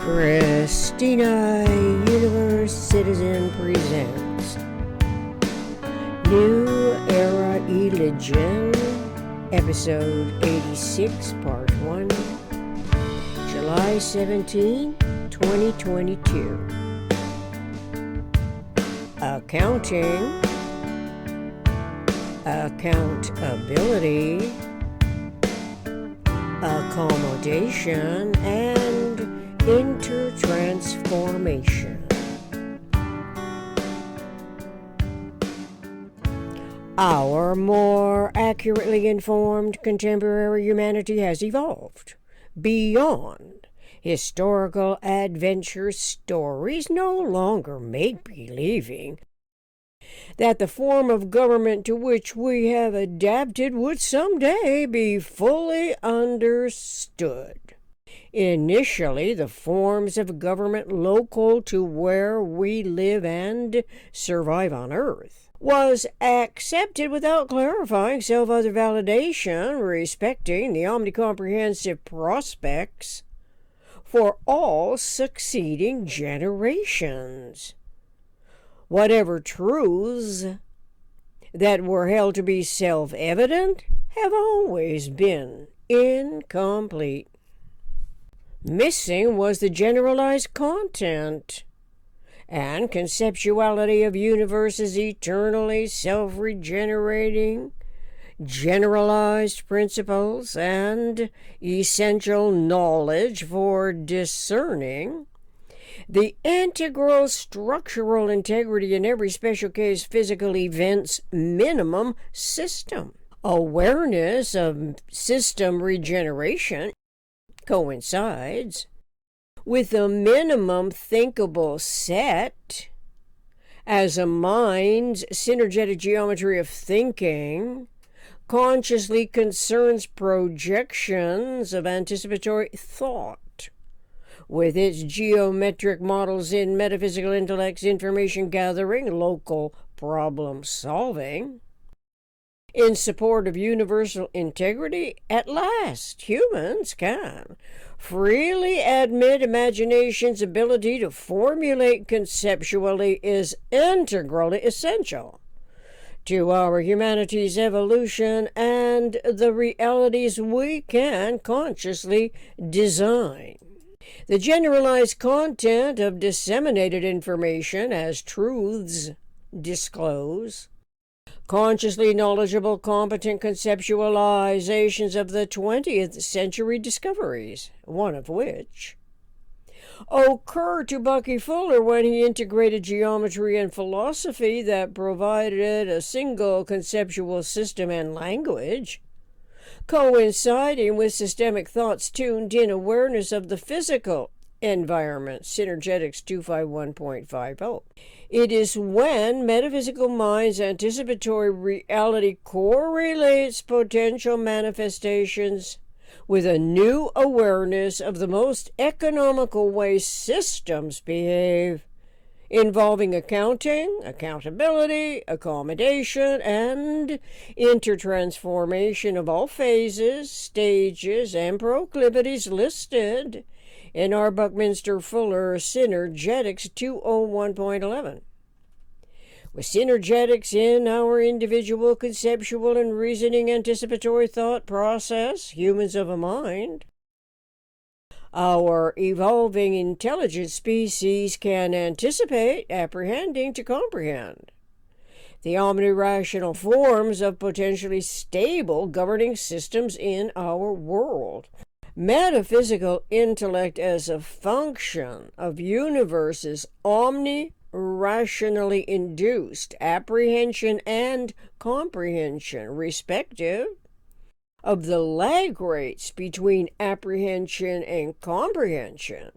Christina Universe Citizen presents New Era Religion, Episode 86, Part 1, July 17, 2022. Accounting, accountability, accommodation, and intertransformation. Our more accurately informed contemporary humanity has evolved beyond historical adventure stories, no longer make-believing that the form of government to which we have adapted would someday be fully understood. Initially, the forms of government local to where we live and survive on Earth was accepted without clarifying self-other validation respecting the omnicomprehensive prospects for all succeeding generations. Whatever truths that were held to be self-evident have always been incomplete. Missing was the generalized content and conceptuality of universes eternally self-regenerating, generalized principles, and essential knowledge for discerning the integral structural integrity in every special case physical event's minimum system. Awareness of system regeneration coincides with a minimum thinkable set as a mind's synergetic geometry of thinking consciously concerns projections of anticipatory thought with its geometric models in metaphysical intellect's information gathering, local problem solving. In support of universal integrity, at last humans can freely admit imagination's ability to formulate conceptually is integrally essential to our humanity's evolution and the realities we can consciously design. The generalized content of disseminated information as truths disclose consciously knowledgeable, competent conceptualizations of the 20th century discoveries, one of which occurred to Bucky Fuller when he integrated geometry and philosophy that provided a single conceptual system and language, coinciding with systemic thought's tuned-in awareness of the physical environment, Synergetics 251.50. It is when metaphysical mind's anticipatory reality correlates potential manifestations with a new awareness of the most economical way systems behave, involving accounting, accountability, accommodation, and intertransformation of all phases, stages, and proclivities listed in our Buckminster Fuller Synergetics 201.11. With synergetics in our individual conceptual and reasoning anticipatory thought process, humans of a mind, our evolving intelligent species can anticipate, apprehending to comprehend the omnirational forms of potentially stable governing systems in our world. Metaphysical intellect as a function of universes omni-rationally induced apprehension and comprehension, respective of the lag rates between apprehension and comprehension,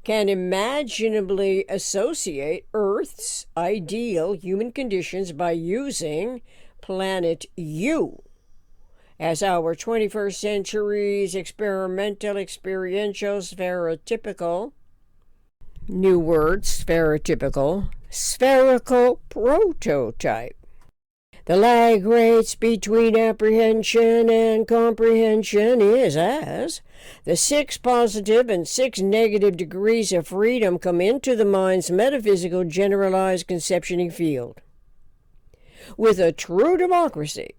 can imaginably associate Earth's ideal human conditions by using Planet U as our 21st century's experimental, experiential, spherotypical, new word, spherotypical, spherical prototype. The lag rates between apprehension and comprehension is as the 6 positive and 6 negative degrees of freedom come into the mind's metaphysical generalized conceptually field. With a true democracy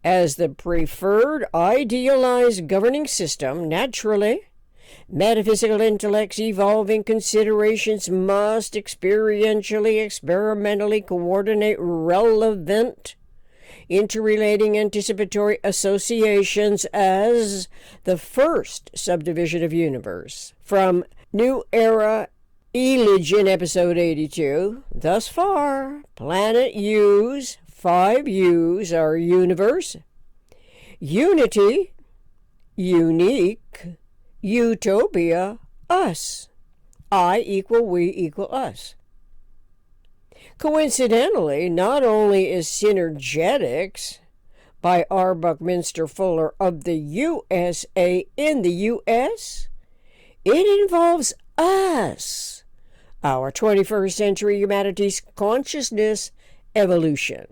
as the preferred idealized governing system, naturally, metaphysical intellect's evolving considerations must experientially, experimentally coordinate relevant, interrelating anticipatory associations as the first subdivision of universe. From New Era Eligion, episode 82, thus far, Planent U's 5 U's are universe, unity, unique, utopia, us. I equal we equal us. Coincidentally, not only is Synergetics by R. Buckminster Fuller of the USA in the U.S., it involves us, our 21st century humanities consciousness evolution.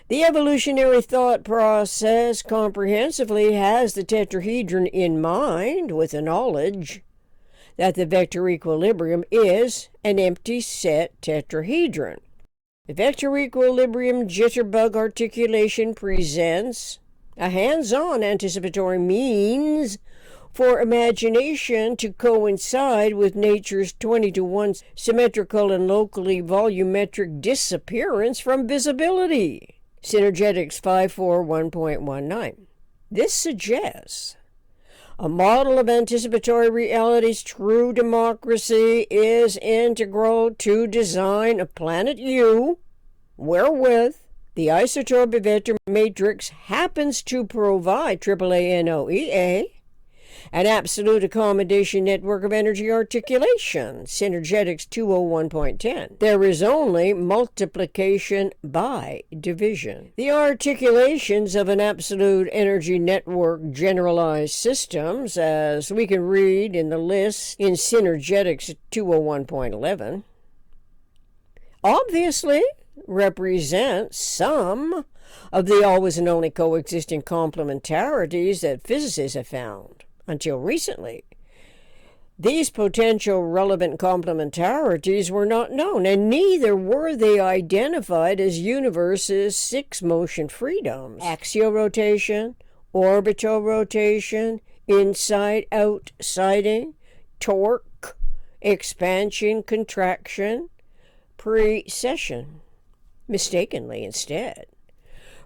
The evolutionary thought process comprehensively has the tetrahedron in mind with the knowledge that the vector equilibrium is an empty set tetrahedron. The vector equilibrium jitterbug articulation presents a hands-on anticipatory means for imagination to coincide with nature's 20-to-1 symmetrical and locally volumetric disappearance from visibility. Synergetics 541.19. This suggests a model of anticipatory reality's true democracy is integral to design of Planent U, wherewith the isotope vector matrix happens to provide AAA-NOEA, an absolute accommodation network of energy articulation, Synergetics 201.10. There is only multiplication by division. The articulations of an absolute energy network generalized systems, as we can read in the list in Synergetics 201.11, obviously represent some of the always and only coexisting complementarities that physicists have found. Until recently, these potential relevant complementarities were not known, and neither were they identified as universe's 6 motion freedoms: axial rotation, orbital rotation, inside-outsiting, torque, expansion, contraction, precession. Mistakenly, instead,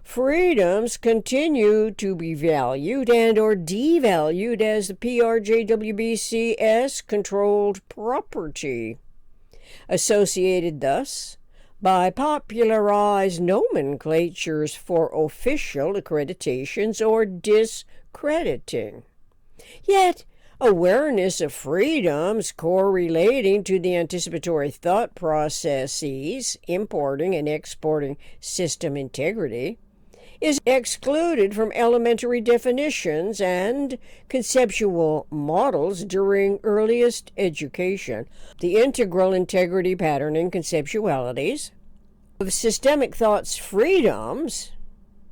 freedoms continue to be valued and or devalued as the PRJWBCS controlled property, associated thus by popularized nomenclatures for official accreditations or discrediting. Yet, awareness of freedoms correlating to the anticipatory thought processes, importing and exporting system integrity, is excluded from elementary definitions and conceptual models during earliest education. The integral integrity patterning conceptualities of systemic thought's freedoms,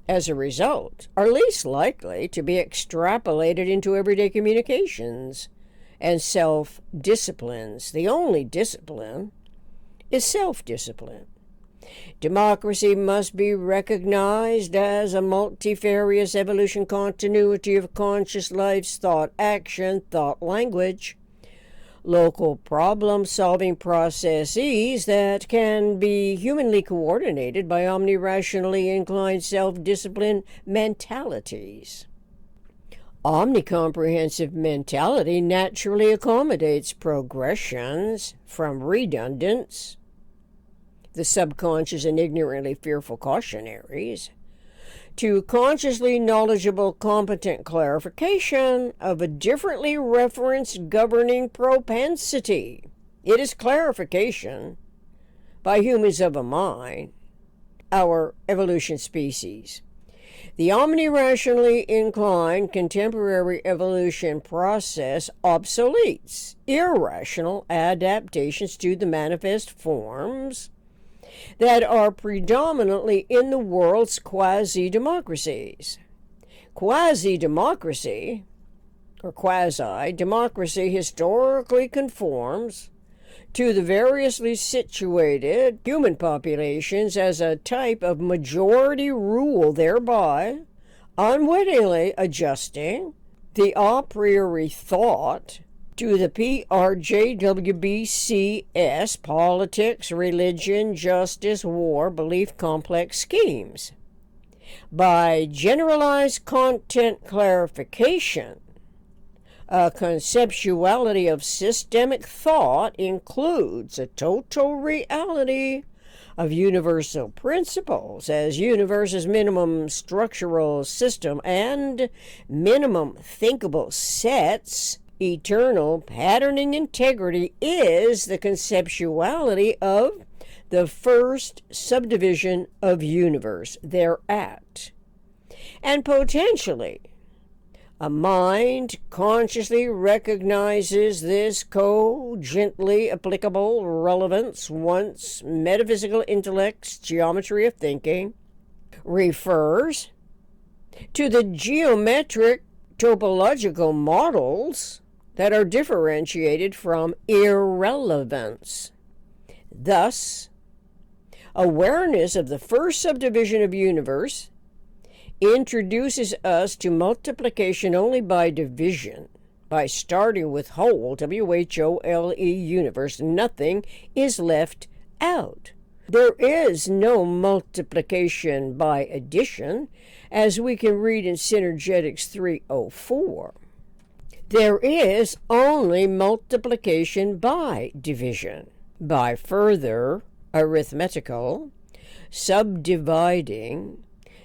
as a result, are least likely to be extrapolated into everyday communications and self-disciplines. The only discipline is self-discipline. Democracy must be recognized as a multifarious evolution continuity of conscious life's thought, action, thought, language, local problem-solving processes that can be humanly coordinated by omni-rationally inclined self-discipline mentalities. Omnicomprehensive mentality naturally accommodates progressions from redundance, the subconscious and ignorantly fearful cautionaries, to consciously knowledgeable competent clarification of a differently referenced governing propensity. It is clarification by humans of a mind, our evolution species. The omni-rationally inclined contemporary evolution process obsoletes irrational adaptations to the manifest forms that are predominantly in the world's quasi-democracies. Quasi-democracy, or quasi-democracy, historically conforms to the variously situated human populations as a type of majority rule, thereby unwittingly adjusting the a priori thought to the PRJWBCS, politics, religion, justice, war, belief complex schemes. By generalized content clarification, a conceptuality of systemic thought includes a total reality of universal principles as universe's minimum structural system and minimum thinkable sets. Eternal patterning integrity is the conceptuality of the first subdivision of universe thereat. And potentially, a mind consciously recognizes this cogently applicable relevance once metaphysical intellect's geometry of thinking refers to the geometric topological models that are differentiated from irrelevance. Thus, awareness of the first subdivision of universe introduces us to multiplication only by division. By starting with whole, W-H-O-L-E, universe, nothing is left out. There is no multiplication by addition, as we can read in Synergetics 3:04. There is only multiplication by division, by further arithmetical subdividing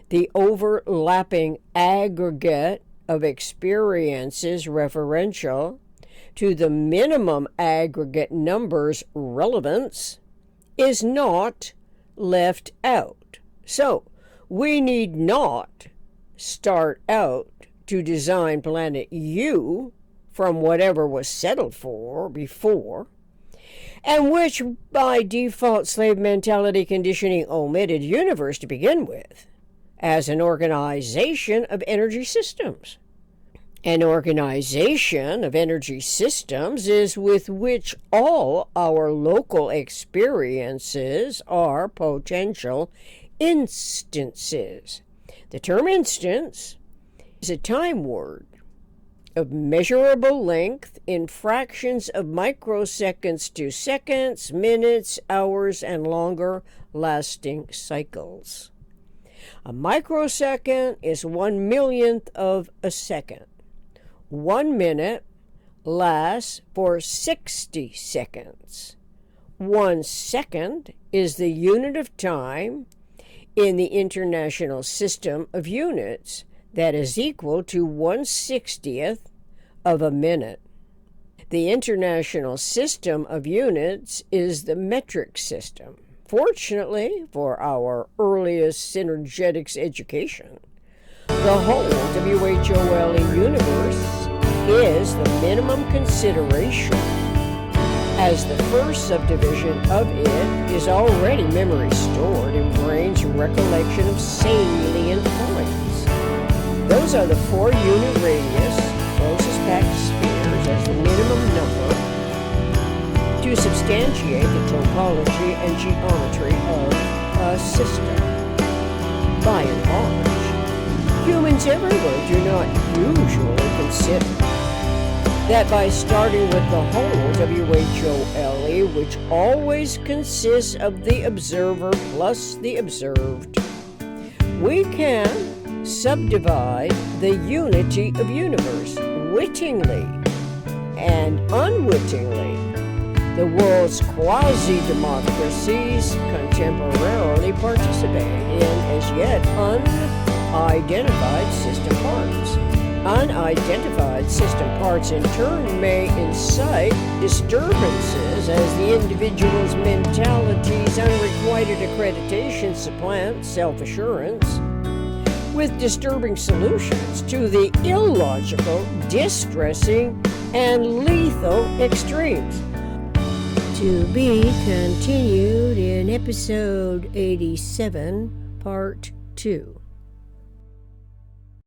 the overlapping aggregate of experiences referential to the minimum aggregate number's relevance is not left out. So, we need not start out to design Planet U from whatever was settled for before, and which by default slave mentality conditioning omitted universe to begin with, as an organization of energy systems. An organization of energy systems is with which all our local experiences are potential instances. The term instance is a time word of measurable length in fractions of microseconds to seconds, minutes, hours, and longer lasting cycles. A microsecond is 1/millionth of a second. 1 minute lasts for 60 seconds. 1 second is the unit of time in the International System of Units that is equal to 1/60th of a minute. The International System of Units is the metric system. Fortunately for our earliest Synergetics education, the whole WHOLE universe is the minimum consideration, as the first subdivision of it is already memory stored in brain's recollection of salient points. Those are the 4-unit radius, closest packed spheres as the minimum number to substantiate the topology and geometry of a system. By and large, humans everywhere do not usually consider that by starting with the whole WHOLE, which always consists of the observer plus the observed, we can subdivide the unity of universe wittingly and unwittingly. The world's quasi-democracies contemporarily participate in as yet unidentified system parts. Unidentified system parts in turn may incite disturbances as the individual's mentality's unrequited accreditation supplants self-assurance with disturbing solutions to the illogical, distressing, and lethal extremes. To be continued in episode 87, part 2.